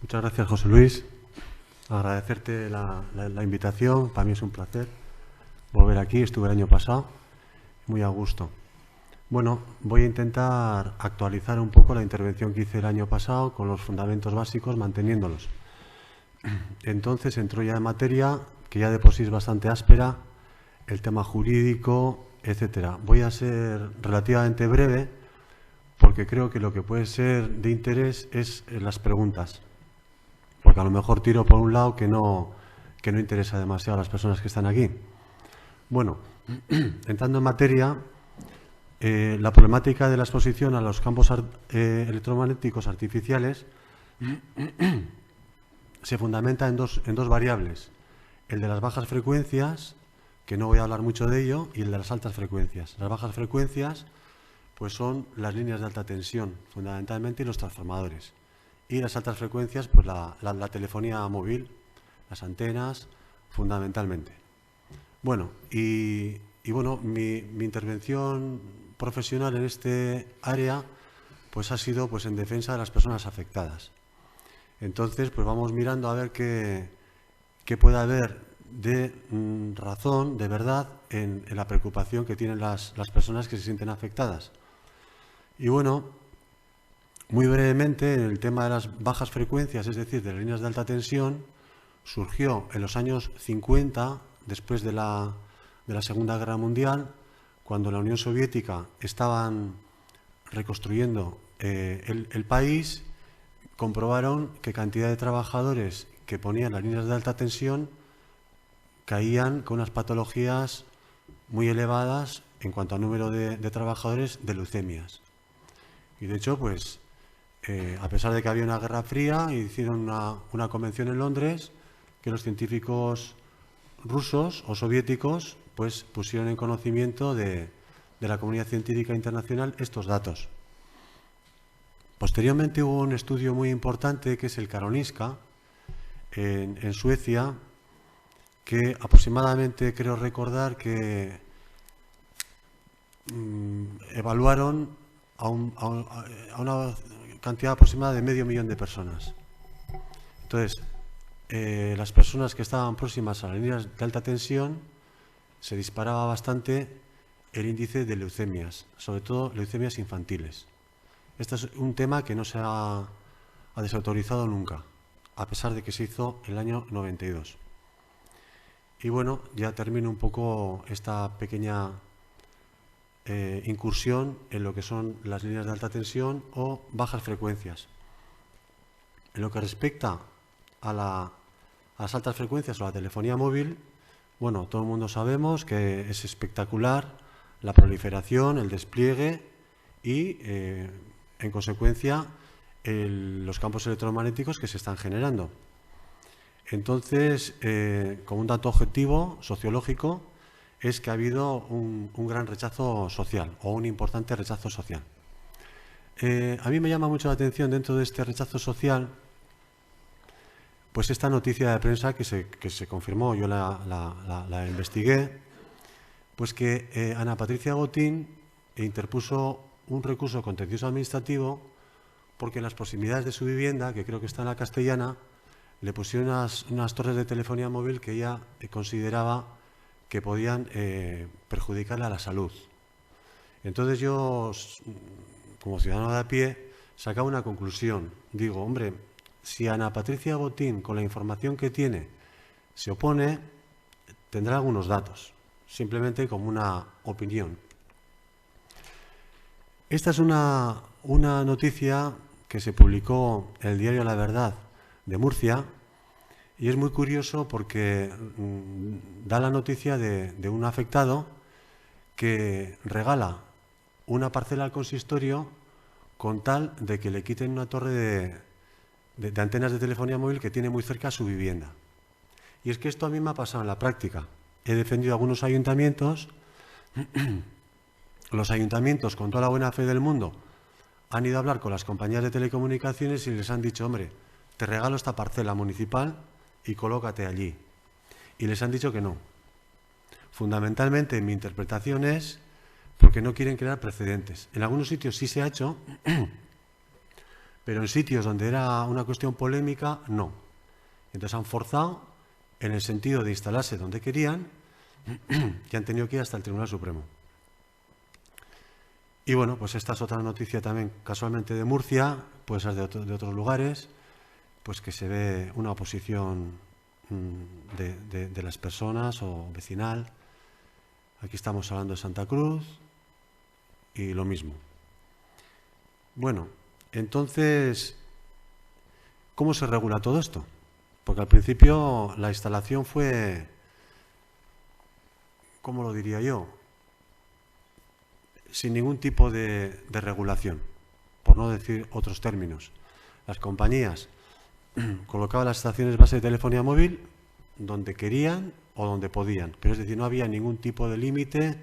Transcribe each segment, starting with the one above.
Muchas gracias, José Luis. Agradecerte la invitación. Para mí es un placer volver aquí. Estuve el año pasado, muy a gusto. Bueno, voy a intentar actualizar un poco la intervención que hice el año pasado con los fundamentos básicos, manteniéndolos. Entonces entro ya en materia, que ya de por sí es bastante áspera, el tema jurídico, etcétera. Voy a ser relativamente breve, porque creo que lo que puede ser de interés es las preguntas. Porque a lo mejor tiro por un lado que no interesa demasiado a las personas que están aquí. Bueno, entrando en materia, la problemática de la exposición a los campos electromagnéticos artificiales se fundamenta en dos variables. El de las bajas frecuencias, que no voy a hablar mucho de ello, y el de las altas frecuencias. Las bajas frecuencias pues son las líneas de alta tensión, fundamentalmente, y los transformadores. Y las altas frecuencias, pues la telefonía móvil, las antenas, fundamentalmente. Bueno, y bueno, mi intervención profesional en este área pues ha sido pues en defensa de las personas afectadas. Entonces, pues vamos mirando a ver qué puede haber de razón, de verdad, en la preocupación que tienen las personas que se sienten afectadas. Y bueno, muy brevemente, el tema de las bajas frecuencias, es decir, de las líneas de alta tensión, surgió en los años 50, después de la Segunda Guerra Mundial, cuando la Unión Soviética estaban reconstruyendo el país. Comprobaron que cantidad de trabajadores que ponían las líneas de alta tensión caían con unas patologías muy elevadas en cuanto al número de trabajadores de leucemias. Y de hecho, pues, a pesar de que había una guerra fría, hicieron una convención en Londres que los científicos rusos o soviéticos pues pusieron en conocimiento de la comunidad científica internacional estos datos. Posteriormente hubo un estudio muy importante que es el Karolinska en Suecia, que aproximadamente, creo recordar, que evaluaron a una cantidad aproximada de 500.000 de personas. Entonces, las personas que estaban próximas a las líneas de alta tensión se disparaba bastante el índice de leucemias, sobre todo leucemias infantiles. Este es un tema que no se ha desautorizado nunca, a pesar de que se hizo en el año 92. Y bueno, ya termino un poco esta pequeña incursión en lo que son las líneas de alta tensión o bajas frecuencias. En lo que respecta a las altas frecuencias o a la telefonía móvil, bueno, todo el mundo sabemos que es espectacular la proliferación, el despliegue y, en consecuencia, los campos electromagnéticos que se están generando. Entonces, como un dato objetivo, sociológico, es que ha habido un gran rechazo social o un importante rechazo social. A mí me llama mucho la atención dentro de este rechazo social pues esta noticia de prensa que se confirmó, yo la investigué, pues que Ana Patricia Botín interpuso un recurso contencioso administrativo porque en las proximidades de su vivienda, que creo que está en la Castellana, le pusieron unas torres de telefonía móvil que ella consideraba que podían perjudicarle a la salud. Entonces yo, como ciudadano de a pie, sacaba una conclusión. Digo, hombre, si Ana Patricia Botín, con la información que tiene, se opone, tendrá algunos datos, simplemente como una opinión. Esta es una noticia que se publicó en el diario La Verdad de Murcia y es muy curioso porque da la noticia de un afectado que regala una parcela al consistorio con tal de que le quiten una torre de antenas de telefonía móvil que tiene muy cerca su vivienda. Y es que esto a mí me ha pasado en la práctica. He defendido a algunos ayuntamientos. Los ayuntamientos, con toda la buena fe del mundo, han ido a hablar con las compañías de telecomunicaciones y les han dicho, hombre, te regalo esta parcela municipal y colócate allí. Y les han dicho que no. Fundamentalmente, mi interpretación es porque no quieren crear precedentes. En algunos sitios sí se ha hecho, pero en sitios donde era una cuestión polémica, no. Entonces han forzado en el sentido de instalarse donde querían y han tenido que ir hasta el Tribunal Supremo. Y bueno, pues esta es otra noticia también casualmente de Murcia, puede ser de otros lugares, pues que se ve una oposición de las personas o vecinal. Aquí estamos hablando de Santa Cruz y lo mismo. Bueno, entonces, ¿cómo se regula todo esto? Porque al principio la instalación fue, ¿cómo lo diría yo? Sin ningún tipo de regulación, por no decir otros términos. Las compañías colocaban las estaciones base de telefonía móvil donde querían o donde podían, pero es decir, no había ningún tipo de límite,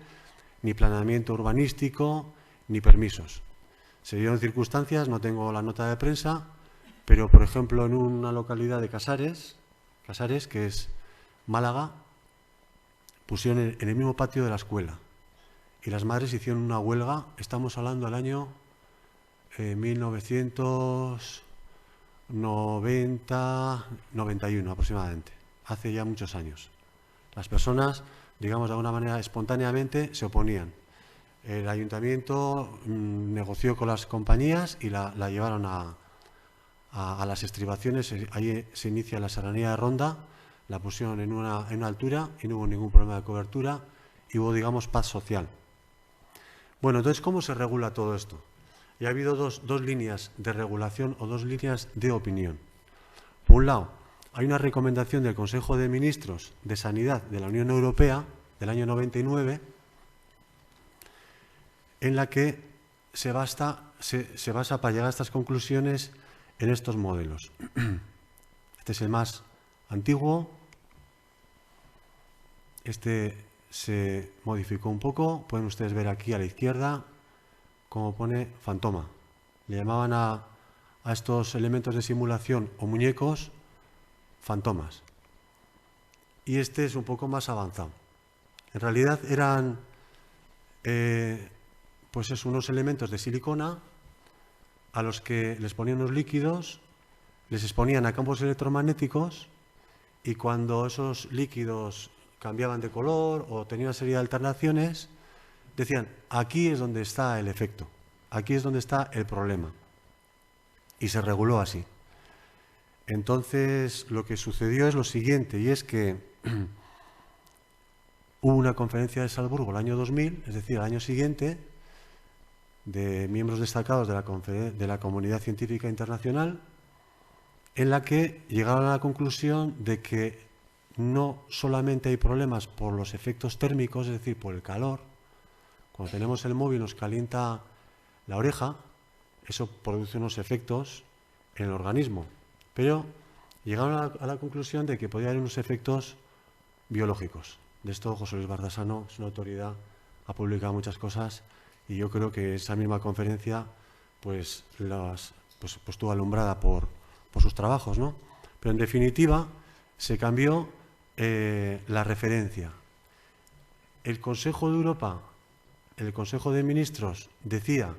ni planeamiento urbanístico, ni permisos. Se dieron circunstancias, no tengo la nota de prensa, pero por ejemplo en una localidad de Casares, que es Málaga, pusieron en el mismo patio de la escuela y las madres hicieron una huelga. Estamos hablando del año 1990-91 aproximadamente, hace ya muchos años. Las personas, digamos de alguna manera espontáneamente, se oponían. El ayuntamiento negoció con las compañías y la llevaron a las estribaciones. Ahí se inicia la serranía de Ronda, la pusieron en una altura y no hubo ningún problema de cobertura y hubo, digamos, paz social. Bueno, entonces, ¿cómo se regula todo esto? Y ha habido dos líneas de regulación o dos líneas de opinión. Por un lado, hay una recomendación del Consejo de Ministros de Sanidad de la Unión Europea del año 99 en la que se basa para llegar a estas conclusiones en estos modelos. Este es el más antiguo. Este se modificó un poco. Pueden ustedes ver aquí a la izquierda cómo pone fantoma. Le llamaban a estos elementos de simulación o muñecos fantomas. Y este es un poco más avanzado. En realidad eran pues es unos elementos de silicona a los que les ponían unos líquidos, les exponían a campos electromagnéticos y cuando esos líquidos cambiaban de color o tenían una serie de alternaciones, decían, aquí es donde está el efecto, aquí es donde está el problema. Y se reguló así. Entonces, lo que sucedió es lo siguiente, y es que hubo una conferencia de Salzburgo el año 2000, es decir, el año siguiente, de miembros destacados de la comunidad científica internacional, en la que llegaron a la conclusión de que no solamente hay problemas por los efectos térmicos, es decir, por el calor. Cuando tenemos el móvil nos calienta la oreja, eso produce unos efectos en el organismo, pero llegaron a la conclusión de que podía haber unos efectos biológicos. De esto José Luis Bardasano es una autoridad, ha publicado muchas cosas y yo creo que esa misma conferencia pues estuvo alumbrada por sus trabajos, ¿no? Pero en definitiva se cambió la referencia. El Consejo de Europa, el Consejo de Ministros decía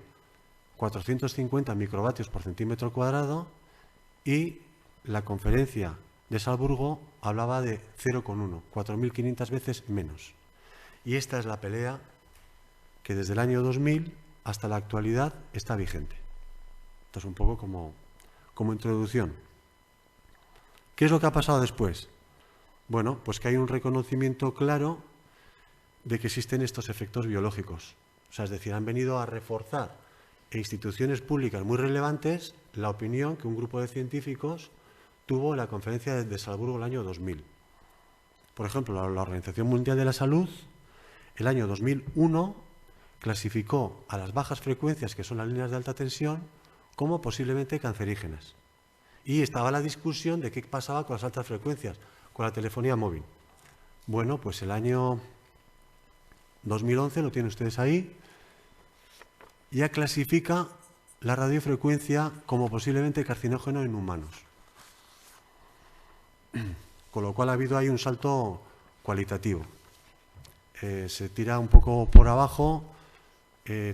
450 microvatios por centímetro cuadrado y la conferencia de Salzburgo hablaba de 0,1, 4.500 veces menos. Y esta es la pelea que desde el año 2000 hasta la actualidad está vigente. Esto es un poco como introducción. ¿Qué es lo que ha pasado después? Bueno, pues que hay un reconocimiento claro de que existen estos efectos biológicos. O sea, es decir, han venido a reforzar en instituciones públicas muy relevantes la opinión que un grupo de científicos tuvo en la conferencia de Salzburgo el año 2000. Por ejemplo, la Organización Mundial de la Salud, el año 2001, clasificó a las bajas frecuencias, que son las líneas de alta tensión, como posiblemente cancerígenas. Y estaba la discusión de qué pasaba con las altas frecuencias, con la telefonía móvil. Bueno, pues el año 2011, lo tienen ustedes ahí, ya clasifica la radiofrecuencia como posiblemente carcinógeno en humanos. Con lo cual ha habido ahí un salto cualitativo. Se tira un poco por abajo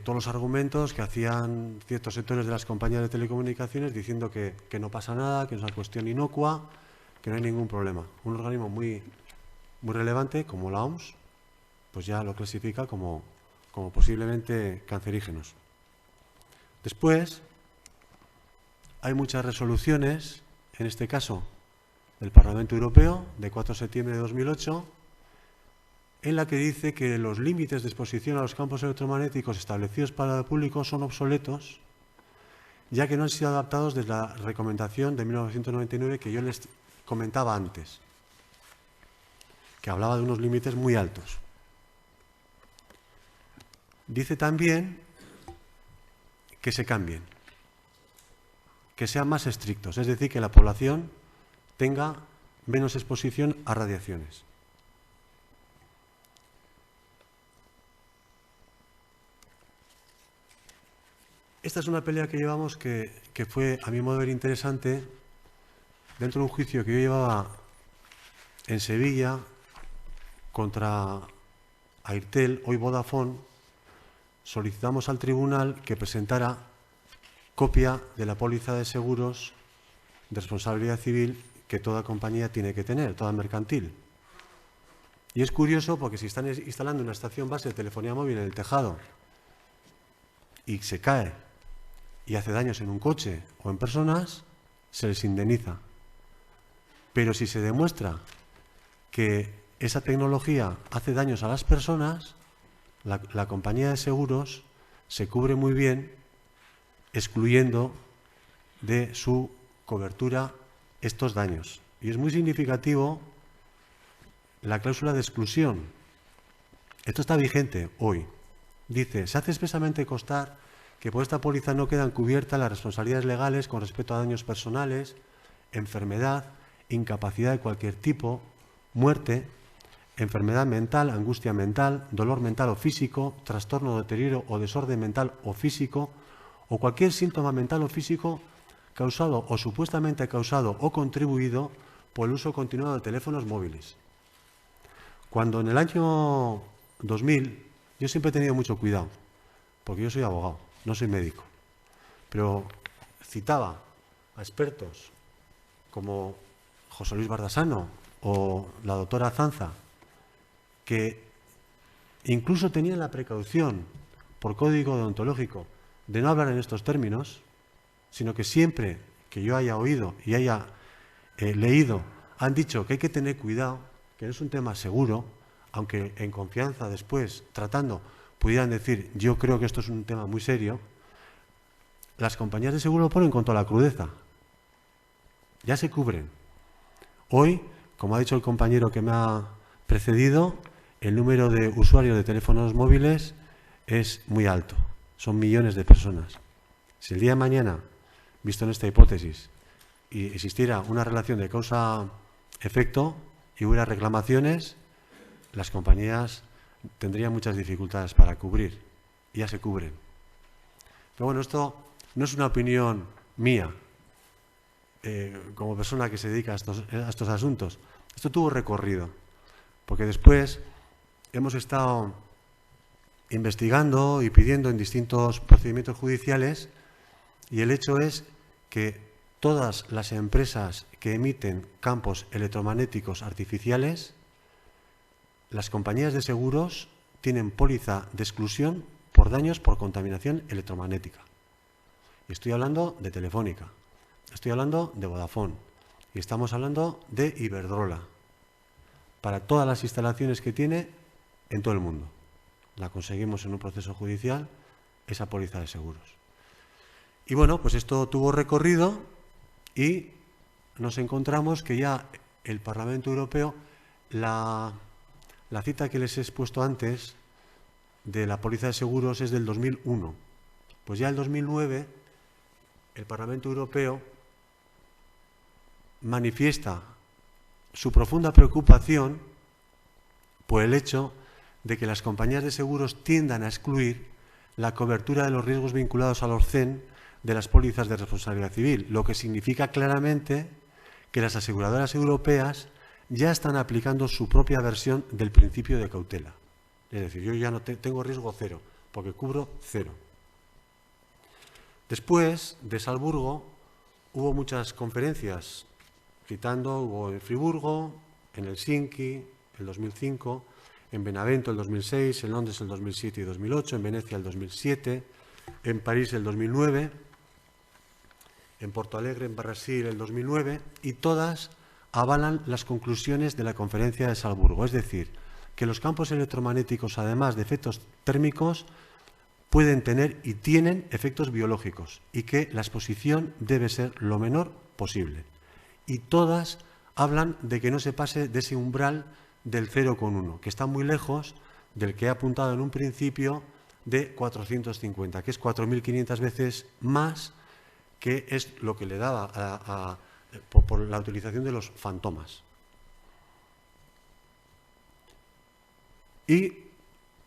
todos los argumentos que hacían ciertos sectores de las compañías de telecomunicaciones diciendo que no pasa nada, que es una cuestión inocua, que no hay ningún problema. Un organismo muy relevante, como la OMS, pues ya lo clasifica como posiblemente cancerígenos. Después, hay muchas resoluciones, en este caso del Parlamento Europeo, de 4 de septiembre de 2008, en la que dice que los límites de exposición a los campos electromagnéticos establecidos para el público son obsoletos, ya que no han sido adaptados desde la recomendación de 1999 que yo les comentaba antes, que hablaba de unos límites muy altos. Dice también que se cambien, que sean más estrictos, es decir, que la población tenga menos exposición a radiaciones. Esta es una pelea que llevamos que fue, a mi modo de ver, interesante dentro de un juicio que yo llevaba en Sevilla contra Airtel, hoy Vodafone. Solicitamos al tribunal que presentara copia de la póliza de seguros de responsabilidad civil que toda compañía tiene que tener, toda mercantil. Y es curioso porque si están instalando una estación base de telefonía móvil en el tejado y se cae y hace daños en un coche o en personas, se les indemniza. Pero si se demuestra que esa tecnología hace daños a las personas, la compañía de seguros se cubre muy bien, excluyendo de su cobertura estos daños. Y es muy significativo la cláusula de exclusión. Esto está vigente hoy. Dice, se hace expresamente constar que por esta póliza no quedan cubiertas las responsabilidades legales con respecto a daños personales, enfermedad, incapacidad de cualquier tipo, muerte, enfermedad mental, angustia mental, dolor mental o físico, trastorno, deterioro o desorden mental o físico, o cualquier síntoma mental o físico causado o supuestamente causado o contribuido por el uso continuado de teléfonos móviles. Cuando en el año 2000, yo siempre he tenido mucho cuidado, porque yo soy abogado, no soy médico, pero citaba a expertos como José Luis Bardasano o la doctora Azanza, que incluso tenían la precaución, por código deontológico, de no hablar en estos términos, sino que siempre que yo haya oído y haya leído, han dicho que hay que tener cuidado, que no es un tema seguro, aunque en confianza después, tratando, pudieran decir, yo creo que esto es un tema muy serio. Las compañías de seguro lo ponen con toda la crudeza. Ya se cubren. Hoy, como ha dicho el compañero que me ha precedido, el número de usuarios de teléfonos móviles es muy alto. Son millones de personas. Si el día de mañana, visto en esta hipótesis, y existiera una relación de causa-efecto y hubiera reclamaciones, las compañías tendrían muchas dificultades para cubrir. Y ya se cubren. Pero bueno, esto no es una opinión mía, como persona que se dedica a estos asuntos. Esto tuvo recorrido, porque después hemos estado investigando y pidiendo en distintos procedimientos judiciales, y el hecho es que todas las empresas que emiten campos electromagnéticos artificiales, las compañías de seguros tienen póliza de exclusión por daños por contaminación electromagnética. Y estoy hablando de Telefónica, estoy hablando de Vodafone y estamos hablando de Iberdrola, para todas las instalaciones que tiene en todo el mundo. La conseguimos en un proceso judicial, esa póliza de seguros. Y bueno, pues esto tuvo recorrido y nos encontramos que ya el Parlamento Europeo, la cita que les he expuesto antes de la póliza de seguros es del 2001. Pues ya en el 2009 el Parlamento Europeo manifiesta su profunda preocupación por el hecho de que las compañías de seguros tiendan a excluir la cobertura de los riesgos vinculados al ORCEN de las pólizas de responsabilidad civil, lo que significa claramente que las aseguradoras europeas ya están aplicando su propia versión del principio de cautela. Es decir, yo ya no tengo riesgo cero, porque cubro 0. Después de Salzburgo hubo muchas conferencias, hubo en Friburgo, en Helsinki, el 2005, en Benavento el 2006, en Londres el 2007 y 2008, en Venecia el 2007, en París el 2009, en Porto Alegre, en Brasil el 2009, y todas avalan las conclusiones de la conferencia de Salzburgo. Es decir, que los campos electromagnéticos, además de efectos térmicos, pueden tener y tienen efectos biológicos y que la exposición debe ser lo menor posible. Y todas hablan de que no se pase de ese umbral del 0,1, que está muy lejos del que he apuntado en un principio de 450, que es 4.500 veces más, que es lo que le daba por la utilización de los fantomas. Y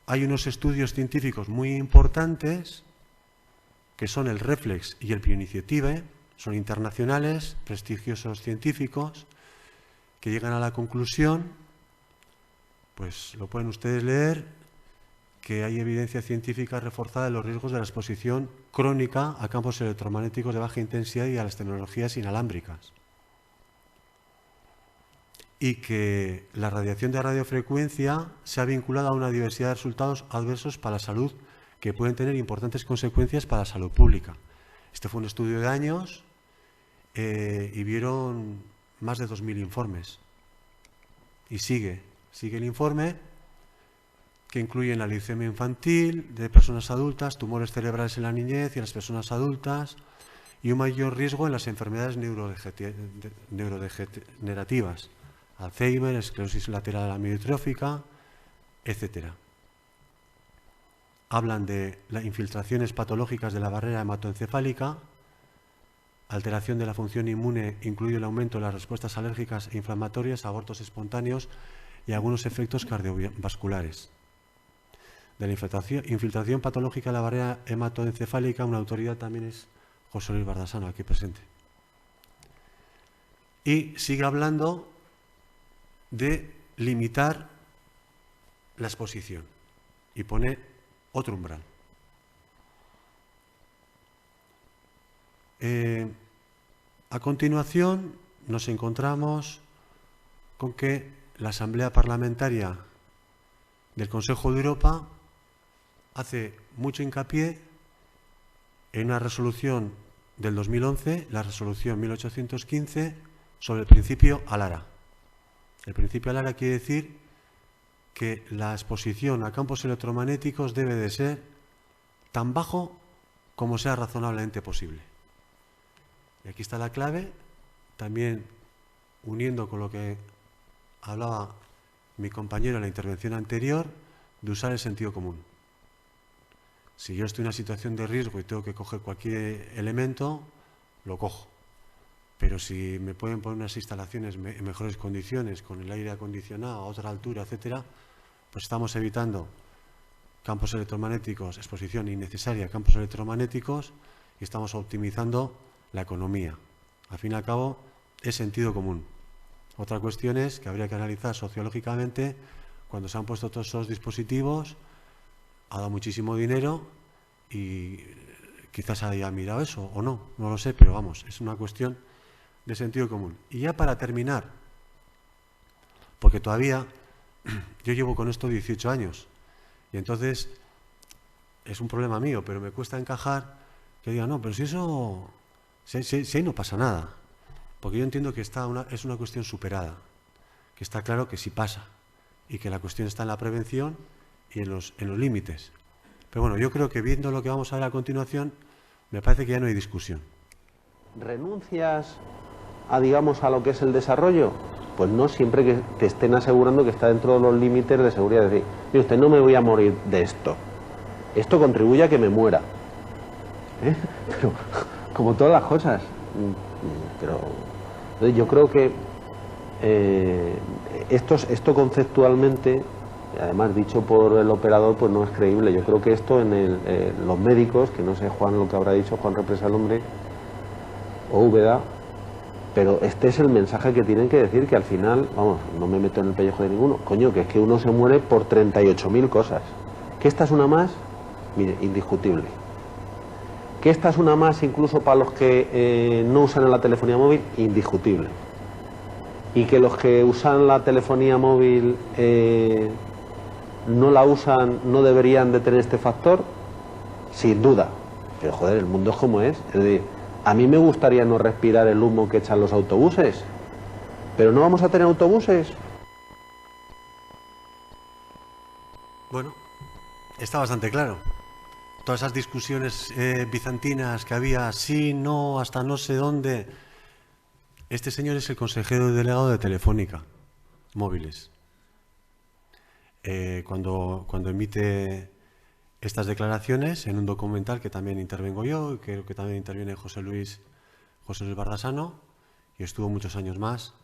hay unos estudios científicos muy importantes, que son el REFLEX y el Bioinitiative, son internacionales, prestigiosos científicos, que llegan a la conclusión, pues lo pueden ustedes leer, que hay evidencia científica reforzada de los riesgos de la exposición crónica a campos electromagnéticos de baja intensidad y a las tecnologías inalámbricas. Y que la radiación de radiofrecuencia se ha vinculado a una diversidad de resultados adversos para la salud que pueden tener importantes consecuencias para la salud pública. Este fue un estudio de años y vieron más de 2.000 informes. Y sigue el informe, que incluyen la leucemia infantil de personas adultas, tumores cerebrales en la niñez y en las personas adultas, y un mayor riesgo en las enfermedades neurodegenerativas, Alzheimer, esclerosis lateral amiotrófica, etc. Hablan de las infiltraciones patológicas de la barrera hematoencefálica, alteración de la función inmune, incluido el aumento de las respuestas alérgicas e inflamatorias, abortos espontáneos y algunos efectos cardiovasculares. De la infiltración patológica de la barrera hematoencefálica, una autoridad también es José Luis Bardasano, aquí presente. Y sigue hablando de limitar la exposición y pone otro umbral. A continuación nos encontramos con que la Asamblea Parlamentaria del Consejo de Europa hace mucho hincapié en una resolución del 2011, la resolución 1815, sobre el principio ALARA. El principio ALARA quiere decir que la exposición a campos electromagnéticos debe de ser tan bajo como sea razonablemente posible. Y aquí está la clave, también uniendo con lo que hablaba mi compañero en la intervención anterior, de usar el sentido común. Si yo estoy en una situación de riesgo y tengo que coger cualquier elemento, lo cojo. Pero si me pueden poner unas instalaciones en mejores condiciones, con el aire acondicionado a otra altura, etcétera, pues estamos evitando campos electromagnéticos, exposición innecesaria a campos electromagnéticos, y estamos optimizando la economía. Al fin y al cabo, es sentido común. Otra cuestión es que habría que analizar sociológicamente cuando se han puesto todos esos dispositivos, ha dado muchísimo dinero y quizás haya mirado eso o no, no lo sé, pero vamos, es una cuestión de sentido común. Y ya para terminar, porque todavía yo llevo con esto 18 años y entonces es un problema mío, pero me cuesta encajar que diga, no, pero si eso, si ahí no pasa nada, porque yo entiendo que es una cuestión superada, que está claro que sí pasa y que la cuestión está en la prevención y en los límites. Pero bueno, yo creo que viendo lo que vamos a ver a continuación, me parece que ya no hay discusión. ¿Renuncias a, digamos, a lo que es el desarrollo? Pues no, siempre que te estén asegurando que está dentro de los límites de seguridad. Es decir, mire usted, no me voy a morir de esto. Esto contribuye a que me muera. Pero, como todas las cosas. Pero yo creo que esto conceptualmente, además dicho por el operador, pues no es creíble. Yo creo que esto en los médicos, que no sé Juan lo que habrá dicho, Juan Represa el hombre, o Úbeda, pero este es el mensaje que tienen que decir, que al final, vamos, no me meto en el pellejo de ninguno, coño, que es que uno se muere por 38.000 cosas, que esta es una más, Mire, indiscutible. Que esta es una más incluso para los que no usan la telefonía móvil, indiscutible. Y que los que usan la telefonía móvil no la usan, no deberían de tener este factor, sin duda. Pero joder, el mundo es como es. Es decir, a mí me gustaría no respirar el humo que echan los autobuses, pero no vamos a tener autobuses. Bueno, está bastante claro. Todas esas discusiones bizantinas que había, sí, no, hasta no sé dónde. Este señor es el consejero delegado de Telefónica Móviles. Cuando emite estas declaraciones en un documental que también intervengo yo, y creo que también interviene José Luis Bardasano, y estuvo muchos años más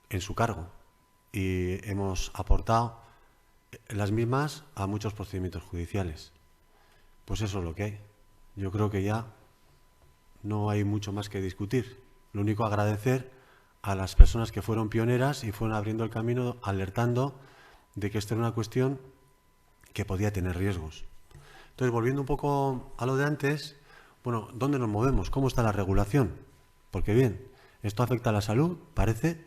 en su cargo. Y hemos aportado las mismas a muchos procedimientos judiciales. Pues eso es lo que hay. Yo creo que ya no hay mucho más que discutir. Lo único, agradecer a las personas que fueron pioneras y fueron abriendo el camino, alertando de que esto era una cuestión que podía tener riesgos. Entonces, volviendo un poco a lo de antes, bueno, ¿dónde nos movemos? ¿Cómo está la regulación? Porque bien, esto afecta a la salud, parece,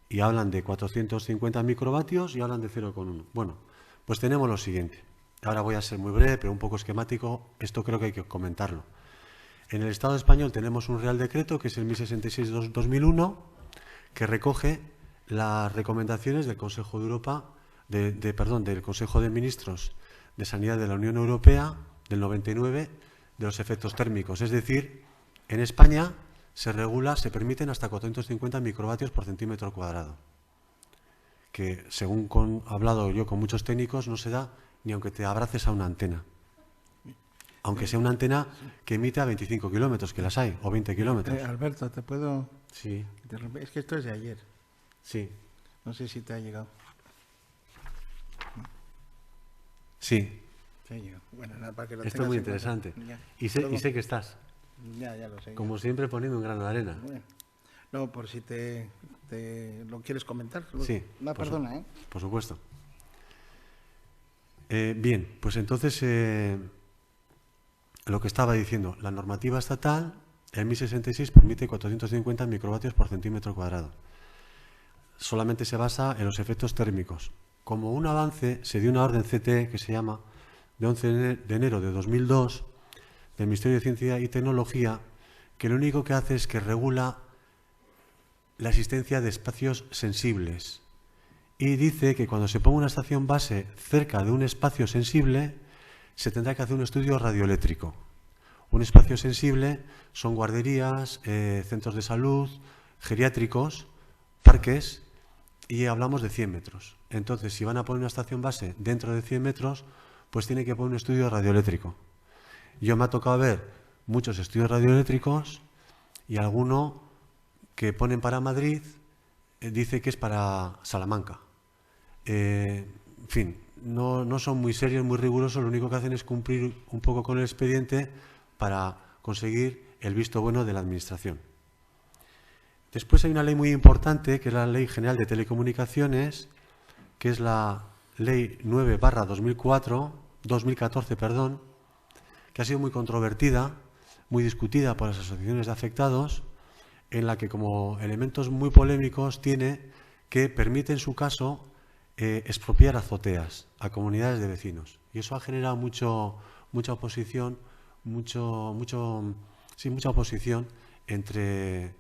y hablan de 450 microvatios y hablan de 0,1. Bueno, pues tenemos lo siguiente. Ahora voy a ser muy breve, pero un poco esquemático. Esto creo que hay que comentarlo. En el Estado español tenemos un Real Decreto, que es el 1066/2001, que recoge las recomendaciones del Consejo de Europa, del Consejo de Ministros de Sanidad de la Unión Europea del 99, de los efectos térmicos. Es decir, en España se permiten hasta 450 microvatios por centímetro cuadrado, que según he hablado yo con muchos técnicos no se da ni aunque te abraces a una antena. Aunque sea una antena que emite a 25 kilómetros, que las hay, o 20 kilómetros. Alberto, ¿te puedo Sí. interrumpir? Es que esto es de ayer. Sí. No sé si te ha llegado. Sí. Te ha llegado. Bueno, nada, para que lo Esto es tengas muy en cuenta. interesante. Ya. Y sé que estás, Ya lo sé. como siempre, poniendo un grano de arena. Bueno. No, por si te lo quieres comentar. Sí. No, perdona, ¿eh? Por supuesto. Bien, pues entonces, lo que estaba diciendo, la normativa estatal, el 1066, permite 450 microvatios por centímetro cuadrado. Solamente se basa en los efectos térmicos. Como un avance, se dio una orden CTE, que se llama, de 11 de enero de 2002, del Ministerio de Ciencia y Tecnología, que lo único que hace es que regula la existencia de espacios sensibles. Y dice que cuando se ponga una estación base cerca de un espacio sensible, se tendrá que hacer un estudio radioeléctrico. Un espacio sensible son guarderías, centros de salud, geriátricos, parques, y hablamos de 100 metros. Entonces, si van a poner una estación base dentro de 100 metros, pues tiene que poner un estudio radioeléctrico. Yo me ha tocado ver muchos estudios radioeléctricos y alguno que ponen para Madrid dice que es para Salamanca. En fin, no son muy serios, muy rigurosos, lo único que hacen es cumplir un poco con el expediente para conseguir el visto bueno de la Administración. Después hay una ley muy importante, que es la Ley General de Telecomunicaciones, que es la Ley 9/2014, que ha sido muy controvertida, muy discutida por las asociaciones de afectados, en la que como elementos muy polémicos tiene que permite en su caso expropiar azoteas a comunidades de vecinos. Y eso ha generado mucha oposición, mucha oposición en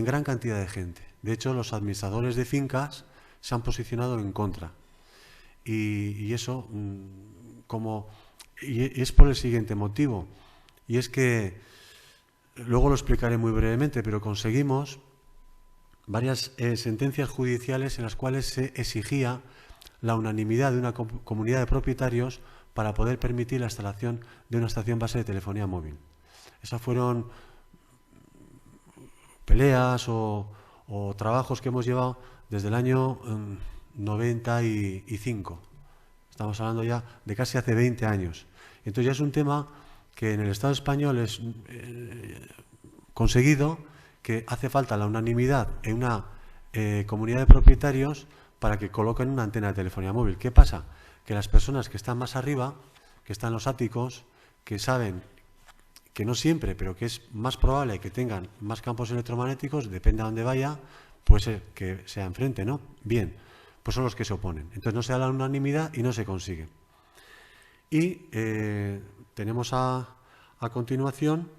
gran cantidad de gente. De hecho, los administradores de fincas se han posicionado en contra. Y eso es por el siguiente motivo. Y es que, luego lo explicaré muy brevemente, pero conseguimos varias sentencias judiciales en las cuales se exigía la unanimidad de una comunidad de propietarios para poder permitir la instalación de una estación base de telefonía móvil. Esas fueron peleas o trabajos que hemos llevado desde el año 95. Estamos hablando ya de casi hace 20 años. Entonces ya es un tema que en el Estado español es conseguido, que hace falta la unanimidad en una comunidad de propietarios para que coloquen una antena de telefonía móvil. ¿Qué pasa? que las personas que están más arriba, que están en los áticos, que saben que no siempre, pero que es más probable que tengan más campos electromagnéticos, depende a dónde vaya, puede ser que sea enfrente, ¿no? Bien, pues son los que se oponen. Entonces no se da la unanimidad y no se consigue. Y tenemos a continuación,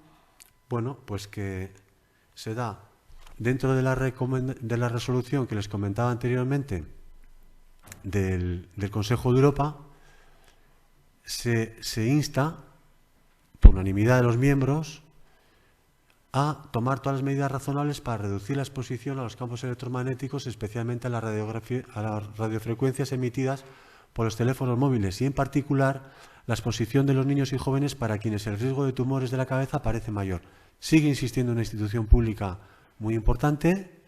bueno, pues que se da dentro de la resolución que les comentaba anteriormente del Consejo de Europa, se insta por unanimidad de los miembros a tomar todas las medidas razonables para reducir la exposición a los campos electromagnéticos, especialmente a las radiofrecuencias emitidas por los teléfonos móviles y, en particular, la exposición de los niños y jóvenes para quienes el riesgo de tumores de la cabeza parece mayor. Sigue insistiendo una institución pública muy importante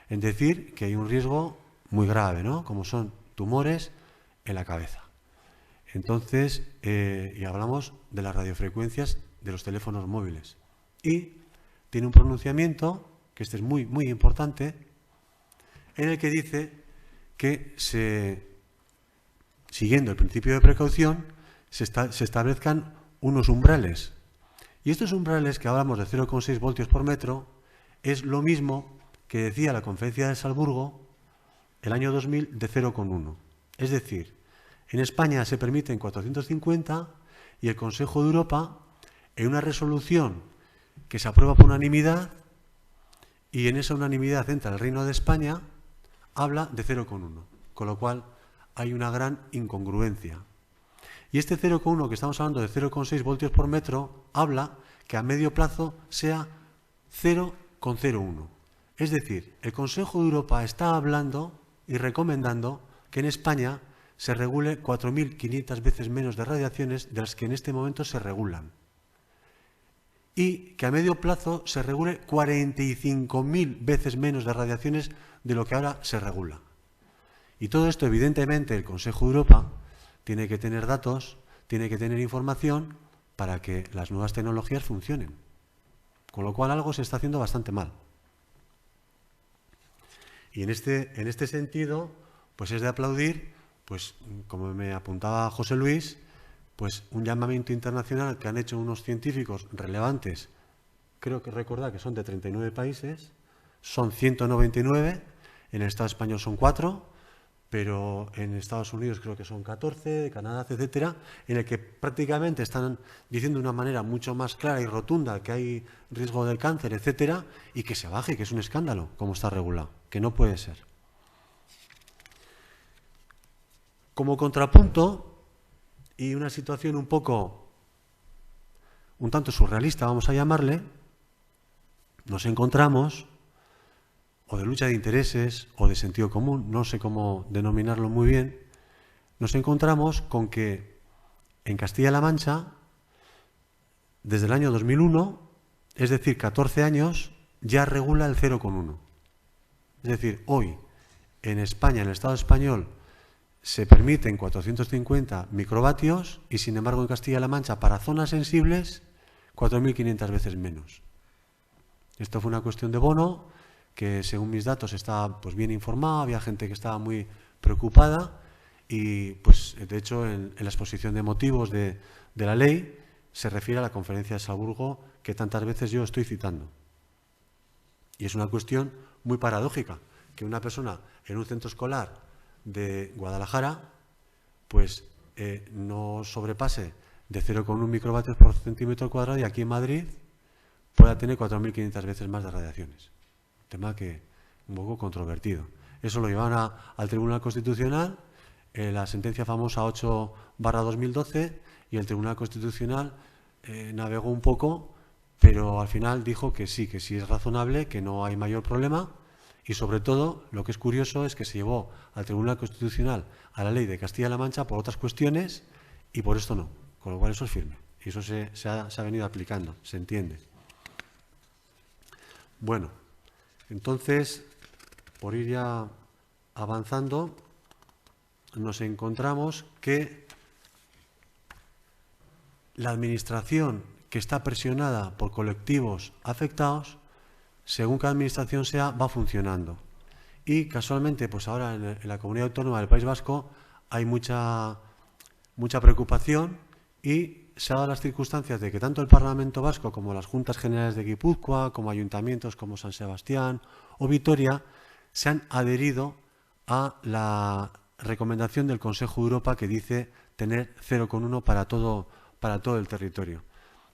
en decir que hay un riesgo muy grave, ¿no? Como son tumores en la cabeza. Entonces, y hablamos de las radiofrecuencias de los teléfonos móviles. Y tiene un pronunciamiento, que este es muy, muy importante, en el que dice que siguiendo el principio de precaución, se establezcan unos umbrales. Y estos umbrales, que hablamos de 0,6 voltios por metro, es lo mismo que decía la Conferencia de Salzburgo el año 2000 de 0,1. Es decir, en España se permiten 450 y el Consejo de Europa, en una resolución que se aprueba por unanimidad, y en esa unanimidad entra el Reino de España, habla de 0,1. Con lo cual hay una gran incongruencia. Y este 0,1 que estamos hablando de 0,6 voltios por metro, habla que a medio plazo sea 0,01. Es decir, el Consejo de Europa está hablando y recomendando que en España se regule 4.500 veces menos de radiaciones de las que en este momento se regulan. Y que a medio plazo se regule 45.000 veces menos de radiaciones de lo que ahora se regula. Y todo esto, evidentemente, el Consejo de Europa tiene que tener datos, tiene que tener información para que las nuevas tecnologías funcionen. Con lo cual algo se está haciendo bastante mal. Y en este sentido, pues es de aplaudir, pues como me apuntaba José Luis, pues un llamamiento internacional que han hecho unos científicos relevantes, creo que recordar que son de 39 países, son 199, en el Estado español son 4, pero en Estados Unidos creo que son 14, Canadá, etcétera, en el que prácticamente están diciendo de una manera mucho más clara y rotunda que hay riesgo del cáncer, etcétera, y que se baje, que es un escándalo, como está regulado, que no puede ser. Como contrapunto, y una situación un tanto surrealista, vamos a llamarle, nos encontramos, o de lucha de intereses, o de sentido común, no sé cómo denominarlo muy bien, nos encontramos con que en Castilla-La Mancha, desde el año 2001, es decir, 14 años, ya regula el 0,1. Es decir, hoy, en España, en el Estado español, se permiten 450 microvatios y, sin embargo, en Castilla-La Mancha, para zonas sensibles, 4.500 veces menos. Esto fue una cuestión de bono, que según mis datos estaba pues bien informada, había gente que estaba muy preocupada y, pues de hecho, en la exposición de motivos de la ley se refiere a la Conferencia de Salzburgo que tantas veces yo estoy citando. Y es una cuestión muy paradójica, que una persona en un centro escolar de Guadalajara pues no sobrepase de 0,1 microvatios por centímetro cuadrado y aquí en Madrid pueda tener 4.500 veces más de radiaciones. Tema que un poco controvertido. Eso lo llevan al Tribunal Constitucional, la sentencia famosa 8/2012, y el Tribunal Constitucional navegó un poco, pero al final dijo que sí es razonable, que no hay mayor problema. Y sobre todo, lo que es curioso es que se llevó al Tribunal Constitucional a la ley de Castilla-La Mancha por otras cuestiones y por esto no. Con lo cual eso es firme. Y eso se ha venido aplicando, se entiende. Bueno, entonces, por ir ya avanzando, nos encontramos que la Administración, que está presionada por colectivos afectados, según qué administración sea, va funcionando. Y casualmente, pues ahora en la Comunidad Autónoma del País Vasco hay mucha mucha preocupación y se han dado las circunstancias de que tanto el Parlamento Vasco como las Juntas Generales de Guipúzcoa, como ayuntamientos como San Sebastián o Vitoria, se han adherido a la recomendación del Consejo de Europa que dice tener 0,1 para todo el territorio.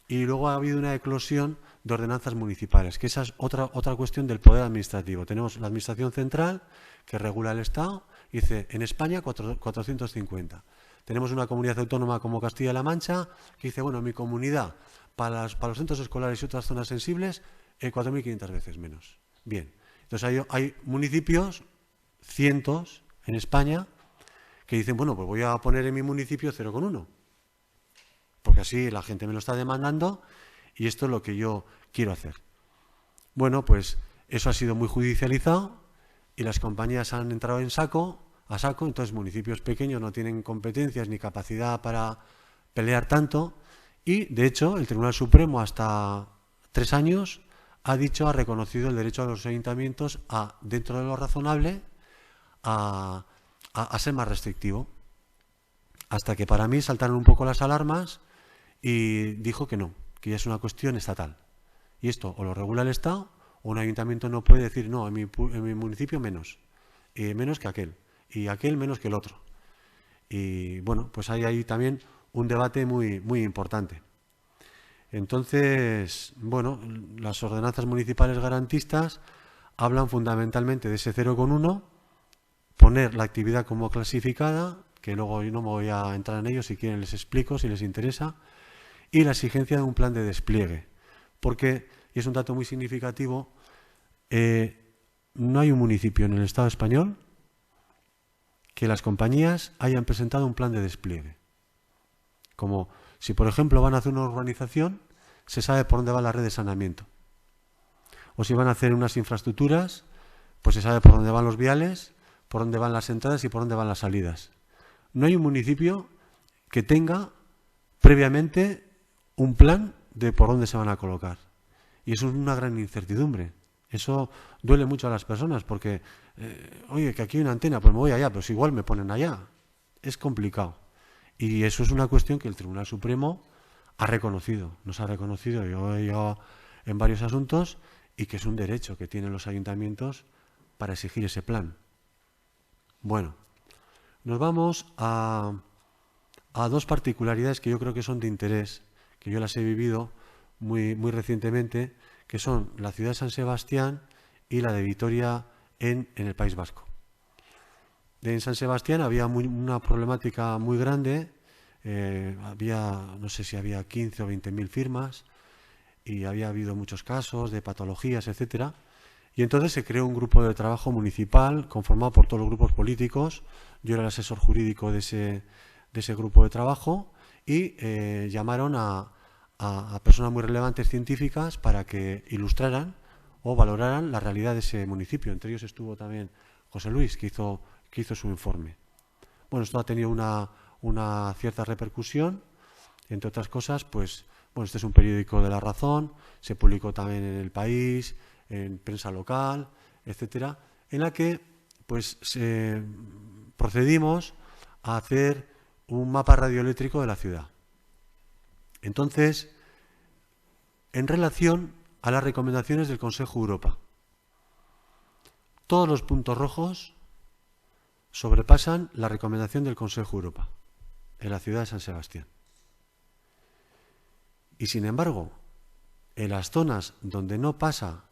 Y luego ha habido una eclosión de ordenanzas municipales, que esa es otra cuestión del poder administrativo. Tenemos la Administración Central, que regula el Estado, y dice, en España 450. Tenemos una comunidad autónoma como Castilla-La Mancha, que dice, bueno, en mi comunidad, para los centros escolares y otras zonas sensibles, 4.500 veces menos. Bien, entonces hay municipios, cientos en España, que dicen, bueno, pues voy a poner en mi municipio 0,1. Porque así la gente me lo está demandando y esto es lo que yo quiero hacer. Bueno, pues eso ha sido muy judicializado y las compañías han entrado a saco, entonces municipios pequeños no tienen competencias ni capacidad para pelear tanto y, de hecho, el Tribunal Supremo hasta 3 años ha reconocido el derecho a los ayuntamientos a, dentro de lo razonable, a ser más restrictivo. Hasta que para mí saltaron un poco las alarmas y dijo que no, que ya es una cuestión estatal. Y esto o lo regula el Estado o un ayuntamiento no puede decir, no, en mi municipio menos que aquel, y aquel menos que el otro. Y bueno, pues hay ahí también un debate muy, muy importante. Entonces, bueno, las ordenanzas municipales garantistas hablan fundamentalmente de ese 0,1, poner la actividad como clasificada, que luego yo no me voy a entrar en ello, si quieren les explico, si les interesa, y la exigencia de un plan de despliegue. Porque, y es un dato muy significativo, no hay un municipio en el Estado español que las compañías hayan presentado un plan de despliegue. Como si, por ejemplo, van a hacer una urbanización, se sabe por dónde va la red de saneamiento. O si van a hacer unas infraestructuras, pues se sabe por dónde van los viales, por dónde van las entradas y por dónde van las salidas. No hay un municipio que tenga previamente un plan de por dónde se van a colocar. Y eso es una gran incertidumbre. Eso duele mucho a las personas porque, oye, que aquí hay una antena, pues me voy allá, pero si igual me ponen allá. Es complicado. Y eso es una cuestión que el Tribunal Supremo ha reconocido. Nos ha reconocido, yo he llegado en varios asuntos, y que es un derecho que tienen los ayuntamientos para exigir ese plan. Bueno, nos vamos a dos particularidades que yo creo que son de interés, que yo las he vivido muy, muy recientemente, que son la ciudad de San Sebastián y la de Vitoria en el País Vasco. En San Sebastián había una problemática muy grande, no sé si había 15 o 20.000 firmas y había habido muchos casos de patologías, etcétera. Y entonces se creó un grupo de trabajo municipal conformado por todos los grupos políticos. Yo era el asesor jurídico de ese grupo de trabajo y llamaron a personas muy relevantes científicas para que ilustraran o valoraran la realidad de ese municipio. Entre ellos estuvo también José Luis, que hizo su informe. Bueno, esto ha tenido una cierta repercusión, entre otras cosas, pues, bueno, este es un periódico de La Razón, se publicó también en El País, en prensa local, etcétera, en la que pues procedimos a hacer un mapa radioeléctrico de la ciudad. Entonces, en relación a las recomendaciones del Consejo de Europa, todos los puntos rojos sobrepasan la recomendación del Consejo de Europa en la ciudad de San Sebastián. Y sin embargo, en las zonas donde no pasa,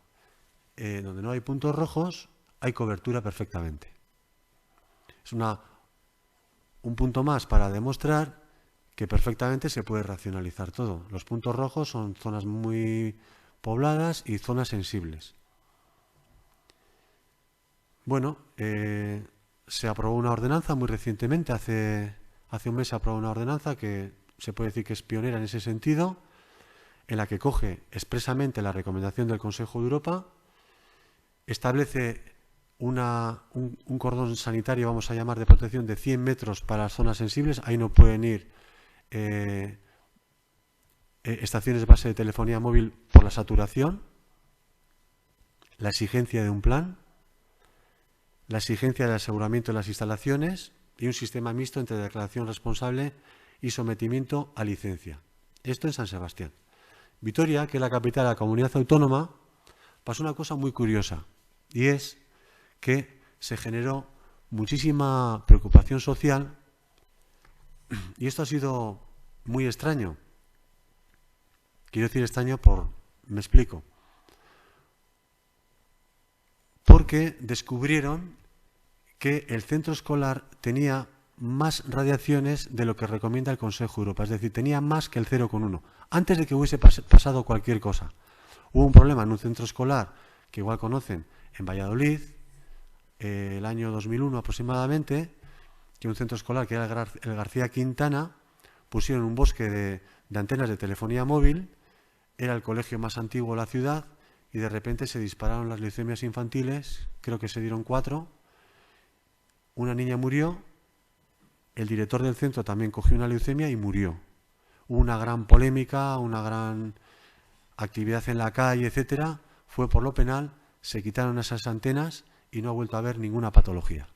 donde no hay puntos rojos, hay cobertura perfectamente. Es un punto más para demostrar que perfectamente se puede racionalizar todo. Los puntos rojos son zonas muy pobladas y zonas sensibles. Bueno, se aprobó una ordenanza muy recientemente, hace un mes se aprobó una ordenanza que se puede decir que es pionera en ese sentido, en la que coge expresamente la recomendación del Consejo de Europa, establece un cordón sanitario, vamos a llamar, de protección de 100 metros para las zonas sensibles. Ahí no pueden ir estaciones de base de telefonía móvil por la saturación, la exigencia de un plan, la exigencia del aseguramiento de las instalaciones y un sistema mixto entre declaración responsable y sometimiento a licencia. Esto en San Sebastián. Vitoria, que es la capital de la comunidad autónoma, pasó una cosa muy curiosa, y es que se generó muchísima preocupación social, y esto ha sido muy extraño. Quiero decir extraño me explico. Porque descubrieron que el centro escolar tenía más radiaciones de lo que recomienda el Consejo de Europa, es decir, tenía más que el 0,1, antes de que hubiese pasado cualquier cosa. Hubo un problema en un centro escolar, que igual conocen, en Valladolid, el año 2001 aproximadamente, que un centro escolar que era el García Quintana, pusieron un bosque de antenas de telefonía móvil, era el colegio más antiguo de la ciudad, y de repente se dispararon las leucemias infantiles, creo que se dieron 4, una niña murió, el director del centro también cogió una leucemia y murió. Hubo una gran polémica, una gran actividad en la calle, etcétera, fue por lo penal, se quitaron esas antenas y no ha vuelto a haber ninguna patología.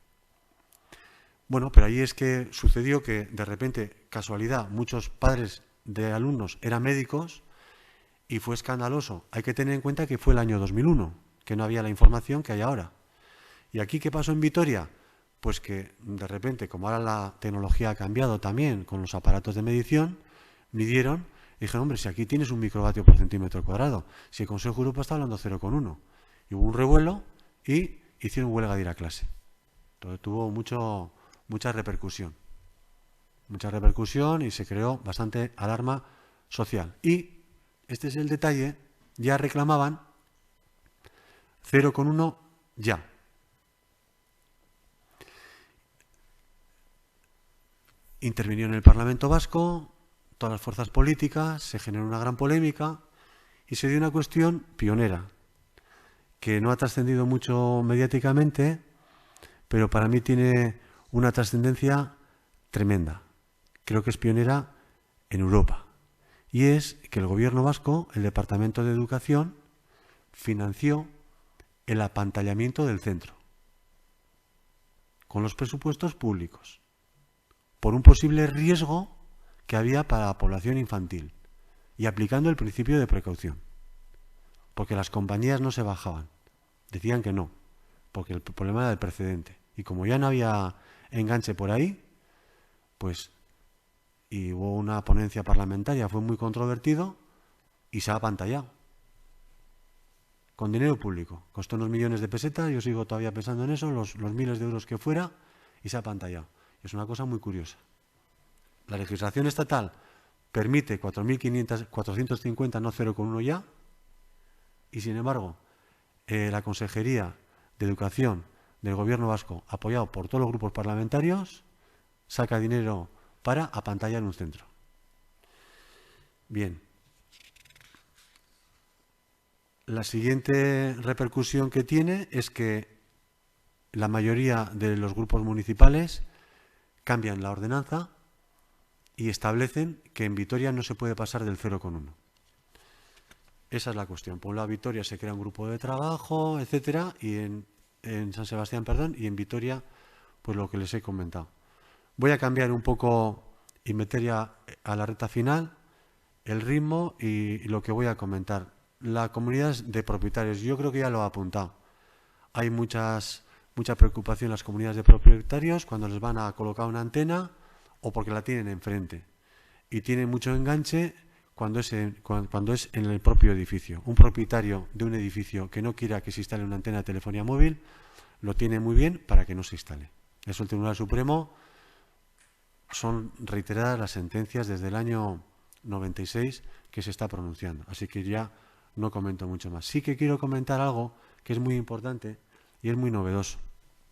Bueno, pero ahí es que sucedió que de repente, casualidad, muchos padres de alumnos eran médicos y fue escandaloso. Hay que tener en cuenta que fue el año 2001, que no había la información que hay ahora. ¿Y aquí qué pasó en Vitoria? Pues que de repente, como ahora la tecnología ha cambiado también con los aparatos de medición, midieron y dijeron, hombre, si aquí tienes un microvatio por centímetro cuadrado, si el Consejo de Europa está hablando 0,1. Y hubo un revuelo y hicieron huelga de ir a clase. Entonces tuvo mucha repercusión. Mucha repercusión y se creó bastante alarma social. Y este es el detalle, ya reclamaban 0,1 ya. Intervinió en el Parlamento Vasco, todas las fuerzas políticas, se generó una gran polémica y se dio una cuestión pionera, que no ha trascendido mucho mediáticamente, pero para mí tiene una trascendencia tremenda. Creo que es pionera en Europa. Y es que el Gobierno vasco, el Departamento de Educación, financió el apantallamiento del centro con los presupuestos públicos, por un posible riesgo que había para la población infantil y aplicando el principio de precaución, porque las compañías no se bajaban, decían que no, porque el problema era del precedente. Y como ya no había enganche por ahí, pues y hubo una ponencia parlamentaria, fue muy controvertido y se ha apantallado. Con dinero público. Costó unos millones de pesetas, yo sigo todavía pensando en eso, los miles de euros que fuera, y se ha apantallado. Es una cosa muy curiosa. La legislación estatal permite 450, no 0,1 ya, y sin embargo, la Consejería de Educación del Gobierno vasco, apoyado por todos los grupos parlamentarios, saca dinero para apantallar un centro. Bien. La siguiente repercusión que tiene es que la mayoría de los grupos municipales cambian la ordenanza y establecen que en Vitoria no se puede pasar del 0,1. Esa es la cuestión. Por un lado, Vitoria se crea un grupo de trabajo, etcétera, y en San Sebastián, y en Vitoria, pues lo que les he comentado. Voy a cambiar un poco y meter ya a la recta final el ritmo y lo que voy a comentar. La comunidad de propietarios, yo creo que ya lo he apuntado. Hay mucha preocupación en las comunidades de propietarios cuando les van a colocar una antena o porque la tienen enfrente. Y tienen mucho enganche cuando es en el propio edificio. Un propietario de un edificio que no quiera que se instale una antena de telefonía móvil, lo tiene muy bien para que no se instale. Eso el Tribunal Supremo, son reiteradas las sentencias desde el año 96 que se está pronunciando. Así que ya no comento mucho más. Sí que quiero comentar algo que es muy importante y es muy novedoso.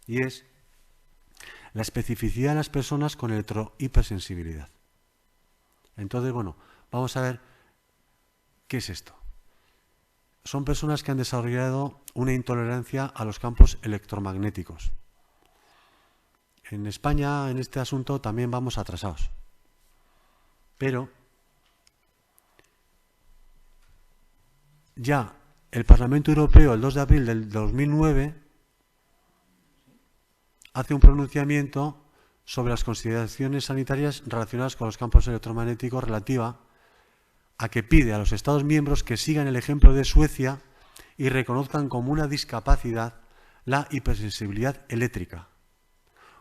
Y es la especificidad de las personas con electrohipersensibilidad. Entonces, bueno, vamos a ver qué es esto. Son personas que han desarrollado una intolerancia a los campos electromagnéticos. En España, en este asunto, también vamos atrasados. Pero ya el Parlamento Europeo, el 2 de abril del 2009, hace un pronunciamiento sobre las consideraciones sanitarias relacionadas con los campos electromagnéticos relativa a que pide a los Estados miembros que sigan el ejemplo de Suecia y reconozcan como una discapacidad la hipersensibilidad eléctrica,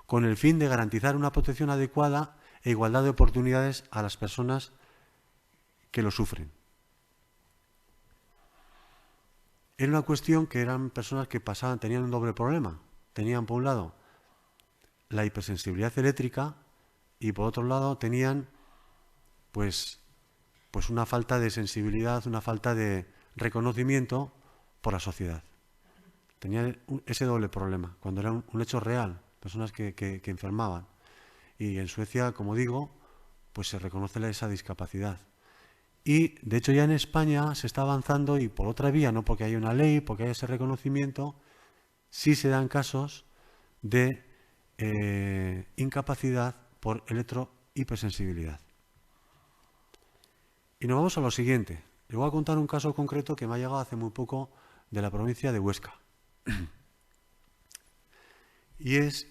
con el fin de garantizar una protección adecuada e igualdad de oportunidades a las personas que lo sufren. Era una cuestión que eran personas que tenían un doble problema. Tenían, por un lado, la hipersensibilidad eléctrica y, por otro lado, tenían pues una falta de sensibilidad, una falta de reconocimiento por la sociedad. Tenían ese doble problema, cuando era un hecho real, personas que enfermaban. Y en Suecia, como digo, pues se reconoce esa discapacidad. Y, de hecho, ya en España se está avanzando, y por otra vía, no porque haya una ley, porque haya ese reconocimiento, sí se dan casos de incapacidad por electrohipersensibilidad. Y nos vamos a lo siguiente. Les voy a contar un caso concreto que me ha llegado hace muy poco de la provincia de Huesca. Y es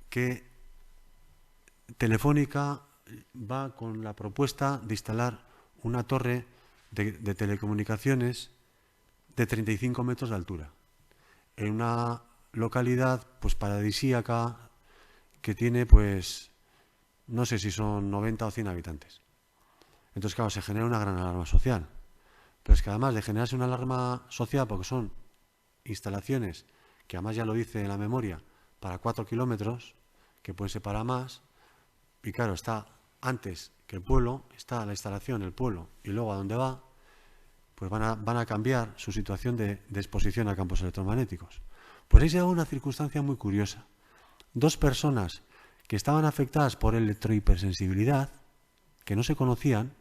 que Telefónica va con la propuesta de instalar una torre de telecomunicaciones de 35 metros de altura en una localidad pues paradisíaca que tiene pues no sé si son 90 o 100 habitantes. Entonces, claro, se genera una gran alarma social. Pero es que además de generarse una alarma social, porque son instalaciones que además ya lo dice en la memoria, para 4 kilómetros, que pueden ser para más, y claro, está antes que el pueblo, está la instalación, el pueblo, y luego a dónde va, pues van a cambiar su situación de exposición a campos electromagnéticos. Pues ahí se da una circunstancia muy curiosa. Dos personas que estaban afectadas por electrohipersensibilidad, que no se conocían,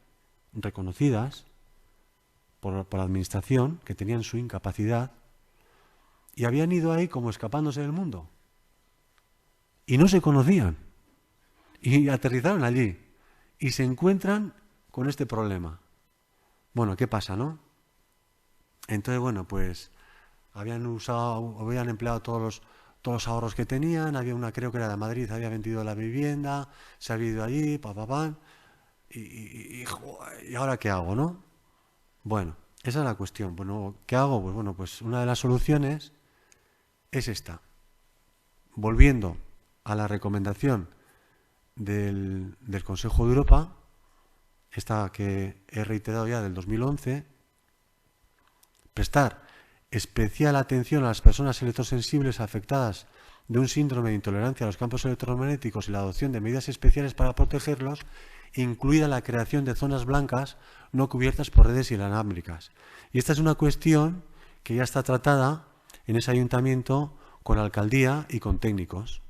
reconocidas por la administración, que tenían su incapacidad, y habían ido ahí como escapándose del mundo. Y no se conocían. Y aterrizaron allí. Y se encuentran con este problema. Bueno, ¿qué pasa, no? Entonces, bueno, pues habían empleado todos los ahorros que tenían. Había una, creo que era de Madrid, había vendido la vivienda, se había ido allí, y ahora ¿qué hago, no? Bueno, esa es la cuestión. Bueno, ¿qué hago? Pues bueno, pues una de las soluciones es esta. Volviendo a la recomendación del Consejo de Europa, esta que he reiterado ya del 2011, prestar especial atención a las personas electrosensibles afectadas de un síndrome de intolerancia a los campos electromagnéticos y la adopción de medidas especiales para protegerlos, incluida la creación de zonas blancas no cubiertas por redes inalámbricas. Y esta es una cuestión que ya está tratada en ese ayuntamiento con la alcaldía y con técnicos.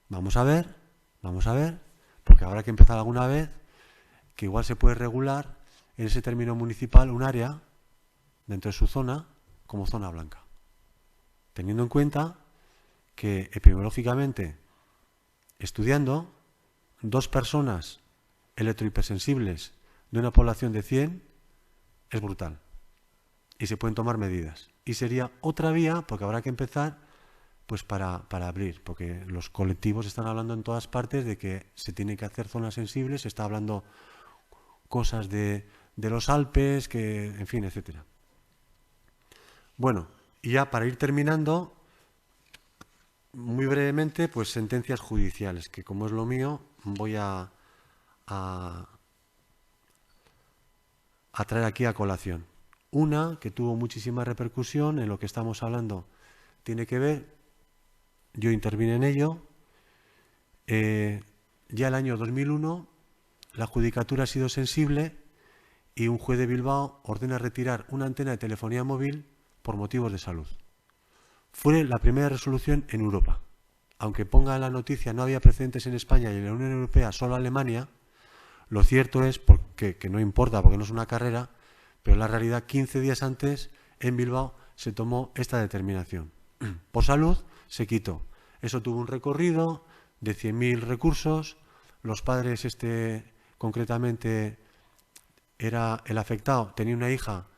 Vamos a ver, porque habrá que empezar alguna vez, que igual se puede regular en ese término municipal un área dentro de su zona como zona blanca, teniendo en cuenta que epidemiológicamente, estudiando, 2 personas electrohipersensibles de una población de 100 es brutal y se pueden tomar medidas. Y sería otra vía, porque habrá que empezar pues para abrir, porque los colectivos están hablando en todas partes de que se tienen que hacer zonas sensibles, se está hablando cosas de los Alpes, que, en fin, etcétera. Bueno, y ya para ir terminando, muy brevemente, pues sentencias judiciales, que como es lo mío, voy a traer aquí a colación. Una que tuvo muchísima repercusión en lo que estamos hablando, tiene que ver, yo intervine en ello, ya el año 2001 la judicatura ha sido sensible y un juez de Bilbao ordena retirar una antena de telefonía móvil por motivos de salud. Fue la primera resolución en Europa. Aunque ponga en la noticia no había precedentes en España y en la Unión Europea, solo Alemania, lo cierto es que no importa, porque no es una carrera, pero la realidad 15 días antes en Bilbao se tomó esta determinación. Por salud se quitó. Eso tuvo un recorrido de 100.000 recursos. Los padres, concretamente, era el afectado, tenía una hija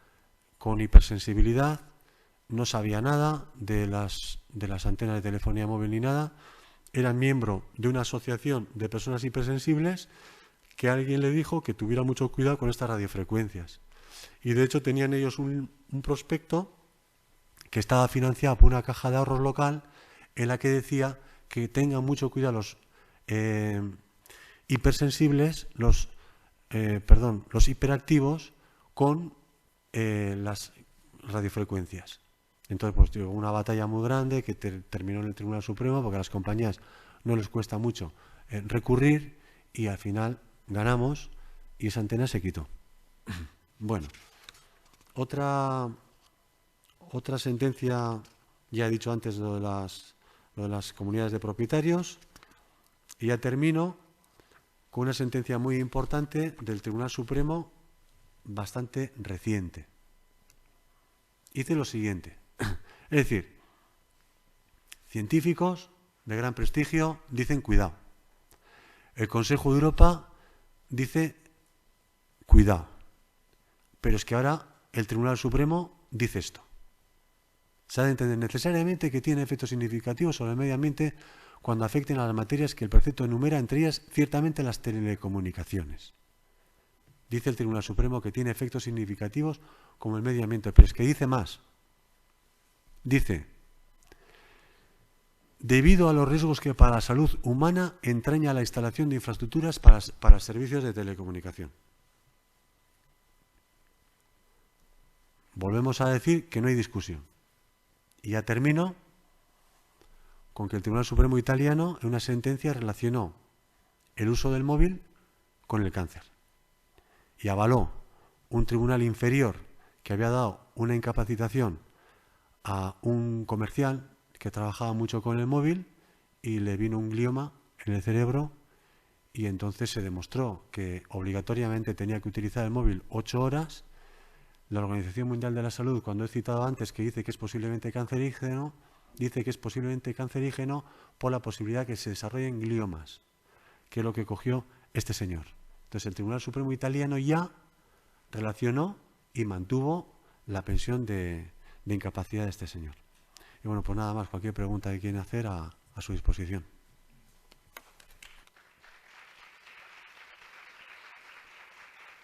con hipersensibilidad, no sabía nada de las antenas de telefonía móvil ni nada, era miembro de una asociación de personas hipersensibles que alguien le dijo que tuviera mucho cuidado con estas radiofrecuencias. Y de hecho tenían ellos un prospecto que estaba financiado por una caja de ahorros local en la que decía que tengan mucho cuidado los hipersensibles, los hiperactivos con las radiofrecuencias. Entonces, pues digo, una batalla muy grande que terminó en el Tribunal Supremo porque a las compañías no les cuesta mucho recurrir y al final ganamos y esa antena se quitó. Bueno, otra sentencia, ya he dicho antes lo de las comunidades de propietarios, y ya termino con una sentencia muy importante del Tribunal Supremo bastante reciente. Dice lo siguiente, es decir, científicos de gran prestigio dicen cuidado. El Consejo de Europa dice cuidado. Pero es que ahora el Tribunal Supremo dice esto. Se ha de entender necesariamente que tiene efectos significativos sobre el medio ambiente cuando afecten a las materias que el precepto enumera, entre ellas ciertamente las telecomunicaciones. Dice el Tribunal Supremo que tiene efectos significativos como el medio ambiente, pero es que dice más. Dice, debido a los riesgos que para la salud humana entraña la instalación de infraestructuras para servicios de telecomunicación. Volvemos a decir que no hay discusión. Y ya termino con que el Tribunal Supremo italiano en una sentencia relacionó el uso del móvil con el cáncer. Y avaló un tribunal inferior que había dado una incapacitación a un comercial que trabajaba mucho con el móvil y le vino un glioma en el cerebro y entonces se demostró que obligatoriamente tenía que utilizar el móvil 8 horas. La Organización Mundial de la Salud, cuando he citado antes que dice que es posiblemente cancerígeno, dice que es posiblemente cancerígeno por la posibilidad que se desarrollen gliomas, que es lo que cogió este señor. Entonces el Tribunal Supremo italiano ya relacionó y mantuvo la pensión de incapacidad de este señor. Y bueno, pues nada más, cualquier pregunta que quieran hacer a su disposición.